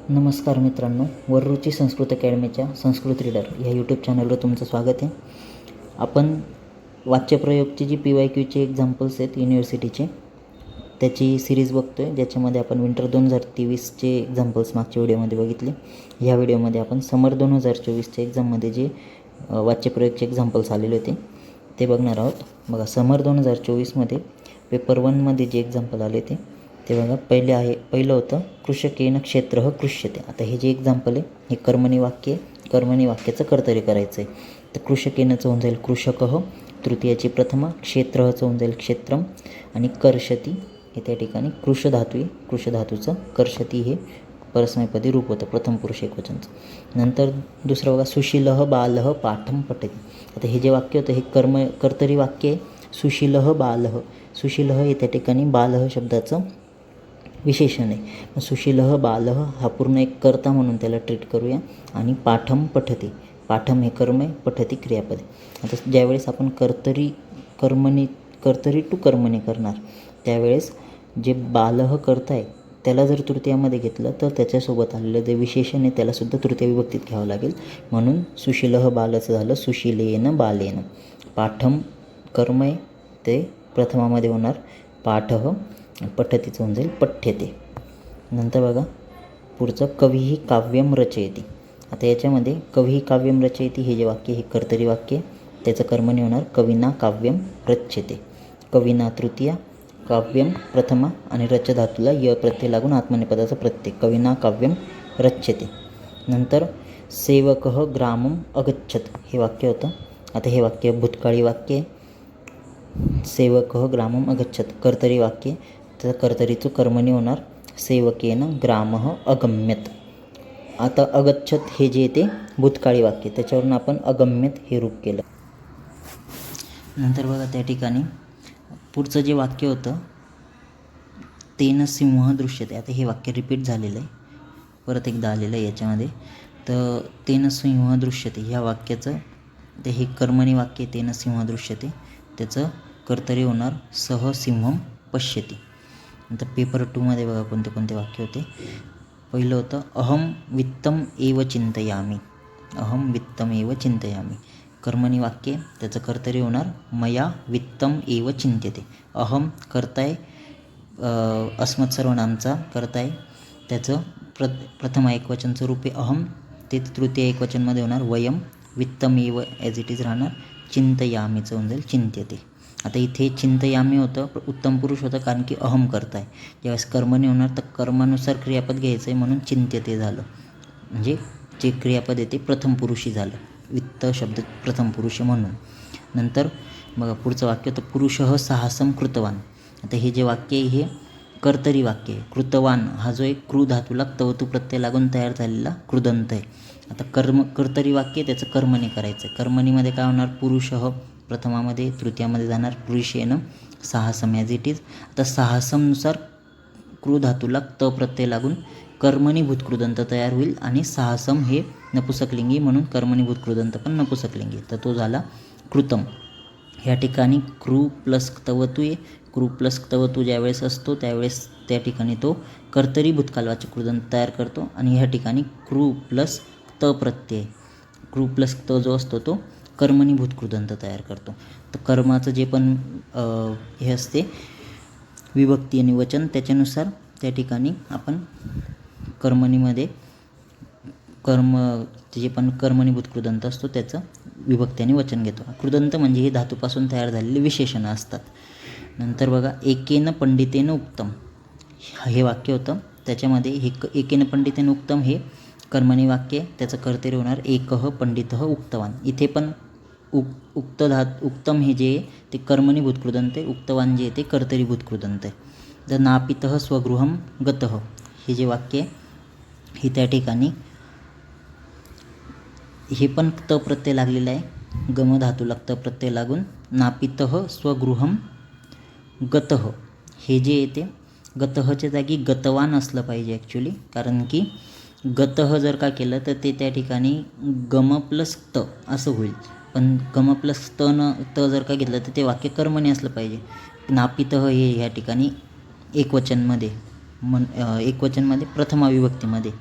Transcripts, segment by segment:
नमस्कार मित्रांनो, वररुची संस्कृत अकॅडमीच्या संस्कृत रीडर ह्या यूट्यूब चॅनलवर तुमचं स्वागत आहे. आपण वाक्यप्रयोगची जी PYQचे एक्झाम्पल्स आहेत युनिव्हर्सिटीचे त्याची सिरीज बघतो आहे, ज्याच्यामध्ये आपण विंटर 2023चे एक्झाम्पल्स मागच्या व्हिडिओमध्ये बघितले. ह्या व्हिडिओमध्ये आपण समर 2024च्या एक्झाममध्ये जे वाक्यप्रयोगचे एक्झाम्पल्स आलेले होते ते बघणार आहोत. बघा, समर 2024मध्ये पेपर 1मध्ये जे एक्झाम्पल आले ते बघा. पहिलं होतं कृषकेन क्षेत्रः कृष्यते. आता हे जे एक्झाम्पल आहे हे कर्मणी वाक्य आहे. कर्मणी वाक्याचं कर्तरी करायचं आहे. तर कृषकेनचं होऊन जाईल कृषकः, तृतीयाची प्रथमा, क्षेत्रचं होऊन जाईल क्षेत्रम, आणि कर्षती हे त्या ठिकाणी कृष धातू आहे. कृष धातूचं कर्षती हे परस्मैपदी रूप होतं प्रथम पुरुष एकवचनचं. नंतर दुसरं बघा, सुशीलः बालः पाठम पठति. आता हे जे वाक्य होतं हे कर्तरी वाक्य आहे. सुशीलः बालः, सुशीलः हे त्या ठिकाणी बालः शब्दाचं विशेषण आहे. सुशीलः बालः हा पूर्ण एक कर्ता म्हणून त्याला ट्रीट करूया. आणि पाठम पठती, पाठम हे कर्म आहे, पठती क्रियापद आहे. आता ज्यावेळेस आपण कर्तरी टू कर्मणी करणार त्यावेळेस जे बालः कर्ता आहे त्याला जर तृतीयामध्ये घेतलं तर त्याच्यासोबत आलेलं जे विशेषण आहे त्यालासुद्धा तृतीय विभक्तीत घ्यावं लागेल. म्हणून सुशीलः बालचं झालं सुशीलेन बालेन. पाठम कर्म आहे ते प्रथमामध्ये होणार पाठः, पठतीचं होऊन जाईल पठ्यते. नंतर बघा पुढचं, कविही काव्यम रचयति. आता याच्यामध्ये कविही काव्यम रचयति हे जे वाक्य हे कर्तरी वाक्य आहे. त्याचं कर्मणी होणार कविना काव्यम रच्यते. कविना तृतीया, काव्यम प्रथमा आणि रच धातूला य प्रत्यय लागून आत्मनेपदाचा प्रत्यय, कविना काव्यम रच्यते. नंतर सेवकः ग्रामम अगच्छत हे वाक्य होतं. आता हे वाक्य भूतकाळी वाक्य आहे. सेवकः ग्रामम अगच्छत कर्तरी वाक्य, तर कर्तरीचं कर्मणी होणार सेवकेन ग्रामः अगम्यत. आता अगच्छत हे जे ते भूतकाळी वाक्य, त्याच्यावरून आपण अगम्यत हे रूप केलं. नंतर बघा त्या ठिकाणी पुढचं जे वाक्य होतं तेन सिंह दृश्यते. आता हे वाक्य रिपीट झालेलं आहे, परत एकदा आलेलं आहे याच्यामध्ये. तर तेन सिंह दृश्यते ह्या वाक्याचं ते हे कर्मणी वाक्य तेन सिंह दृश्यते, त्याचं कर्तरी होणार सह सिंहम पश्यति. नंतर पेपर 2मध्ये बघा कोणते कोणते वाक्य होते. पहिलं होतं अहम वित्तम एव चिंतयामी. अहम वित्तम एव चिंतयामी कर्मणी वाक्य, त्याचं कर्तरी होणार मया वित्तम एव चिंत्यते. अहम कर्ताय, अस्मत् सर्वनामचा कर्ताय, त्याचं प्रथम एकवचनचं रूप आहे अहम, ते तृतीय एकवचनमध्ये होणार वयम. वित्तम एव ॲज इट इज राहणार, चिंतयामीचं होऊन जाईल चिंत्यते. आता इथे चिंतयामी होतं उत्तम पुरुष होतं कारण की अहम करताय. ज्यावेळेस कर्मणी होणार तर कर्मानुसार क्रियापद घ्यायचं आहे म्हणून चिंत्यते झालं. म्हणजे जे क्रियापद आहे ते प्रथम पुरुषी झालं, वित्त शब्द प्रथम पुरुष म्हणून. नंतर बघा पुढचं वाक्य होतं पुरुषः साहसम कृतवान. आता हे जे वाक्य आहे हे कर्तरी वाक्य आहे. कृतवान हा जो एक कृ धातूला तवतू प्रत्यय लागून तयार झालेला कृदंत आहे. आता कर्तरी वाक्य त्याचं कर्मणी करायचं आहे. कर्मणीमध्ये काय होणार पुरुषः प्रथमामध्ये, तृतीयामध्ये जाणार पुरुषेन साहसम ॲज इट इज. आता साहसमनुसार कृ धातूला त प्रत्यय लागून कर्मणीभूत कृदंत तयार होईल आणि साहसम हे नपुसकलिंगी म्हणून कर्मणीभूत कृदंत पण नपुसकलिंगी, तर तो झाला कृतम. ह्या ठिकाणी कृ प्लस तवतू आहे. कृ प्लस तवतू ज्यावेळेस असतो त्यावेळेस त्या ठिकाणी तो कर्तरी भूतकालवाचक कृदंत तयार करतो. आणि ह्या ठिकाणी कृ प्लस त प्रत्यय, कृ प्लस त जो असतो तो कर्मणीभूत कृदंत तयार करतो. तर कर्माचं जे पण हे असते विभक्ती आणि वचन त्याच्यानुसार त्या ठिकाणी आपण कर्मणीमध्ये जे पण कर्मणीभूत कृदंत असतो त्याचं विभक्ती आणि वचन घेतो. कृदंत म्हणजे हे धातूपासून तयार झालेले विशेषणं असतात. नंतर बघा एकेन पंडितेन उक्तम हे वाक्य होतं. त्याच्यामध्ये हे एकेन पंडितेन उक्तम हे कर्मणी वाक्य, त्याचं कर्तरी होणार एकः पंडितः उक्तवान. इथे पण उक्तम हे जे ते कर्मणीभूत कृदंत आहे, उक्तवान जे ते कर्तरीभूत कृदंत आहे. जर नापितः स्वगृहम गतः हे जे वाक्य आहे हे त्या ठिकाणी हे पण त प्रत्यय लागलेला आहे. गम धातूला त प्रत्यय लागून नापितः स्वगृहम गतः हे जे येते गतःच्या जागी गतवान असलं पाहिजे ॲक्च्युली, कारण की गतः जर का केलं तर ते त्या ठिकाणी गम प्लस त असं होईल. पण गम प्लस त जर का घेतलं तर ते वाक्य कर्मणी असलं पाहिजे. नापितः हे ह्या ठिकाणी एकवचनमध्ये प्रथमा विभक्तीमध्ये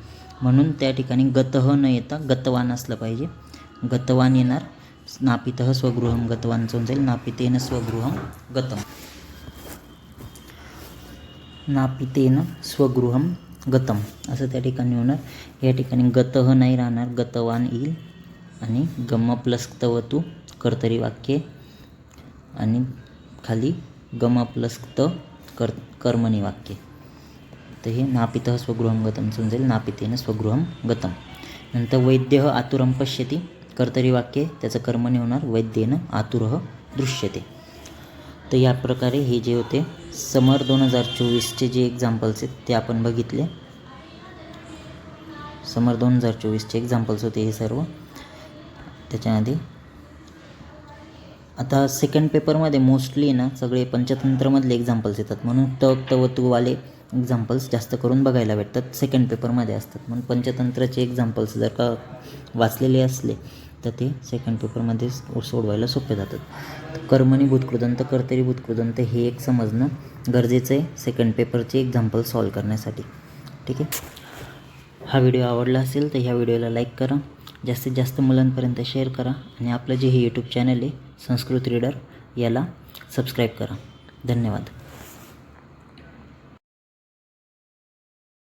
म्हणून त्या ठिकाणी गतः न येता गतवान असलं पाहिजे. गतवान येणार, नापितः स्वगृहम गतवानचं होऊन जाईल नापितेन स्वगृहम गतम. नापितेन स्वगृहम गतम असं त्या ठिकाणी होणार. या ठिकाणी गतः नाही राहणार, गतवान येईल आणि गम प्लस तवतू कर्तरी वाक्य आणि खाली गम प्लस त कर्मणी वाक्य. तर हे नापितः स्वगृहम गतम समजेल नापितेन स्वगृहम गतम. नंतर वैद्यः आतुरं पश्यति कर्तरी वाक्य, त्याचं कर्मणी होणार वैद्येन आतुरः दृश्यते. तर या प्रकारे हे जे होते समर 2024चे जे एक्झाम्पल्स आहेत ते आपण बघितले. समर 2024चे एक्झाम्पल्स होते हे सर्व. त्याच्याआधी आता सेकंड पेपरमध्ये मोस्टली ना सगळे पंचतंत्रमधले एक्झाम्पल्स येतात, म्हणून तवतूवाले एक्झाम्पल्स जास्त करून बघायला भेटतात, सेकंड पेपरमध्ये असतात. म्हणून पंचतंत्राचे एक्झाम्पल्स जर का वाचलेले असले तर ते सेकंड पेपरमध्ये सोडवायला सोपे जातात. कर्मणी भूतकृदंत कर्तरी भूतकृदंत हे एक समजणं गरजेचं आहे सेकंड पेपरचे एक्झाम्पल सॉल्व करण्यासाठी. ठीक आहे. हा व्हिडिओ आवडला असेल तर ह्या व्हिडिओला लाईक करा, जास्तीत जास्त मुलांपर्यंत शेअर करा आणि आपलं जे हे यूट्यूब चॅनल आहे संस्कृत रीडर याला सबस्क्राईब करा. धन्यवाद.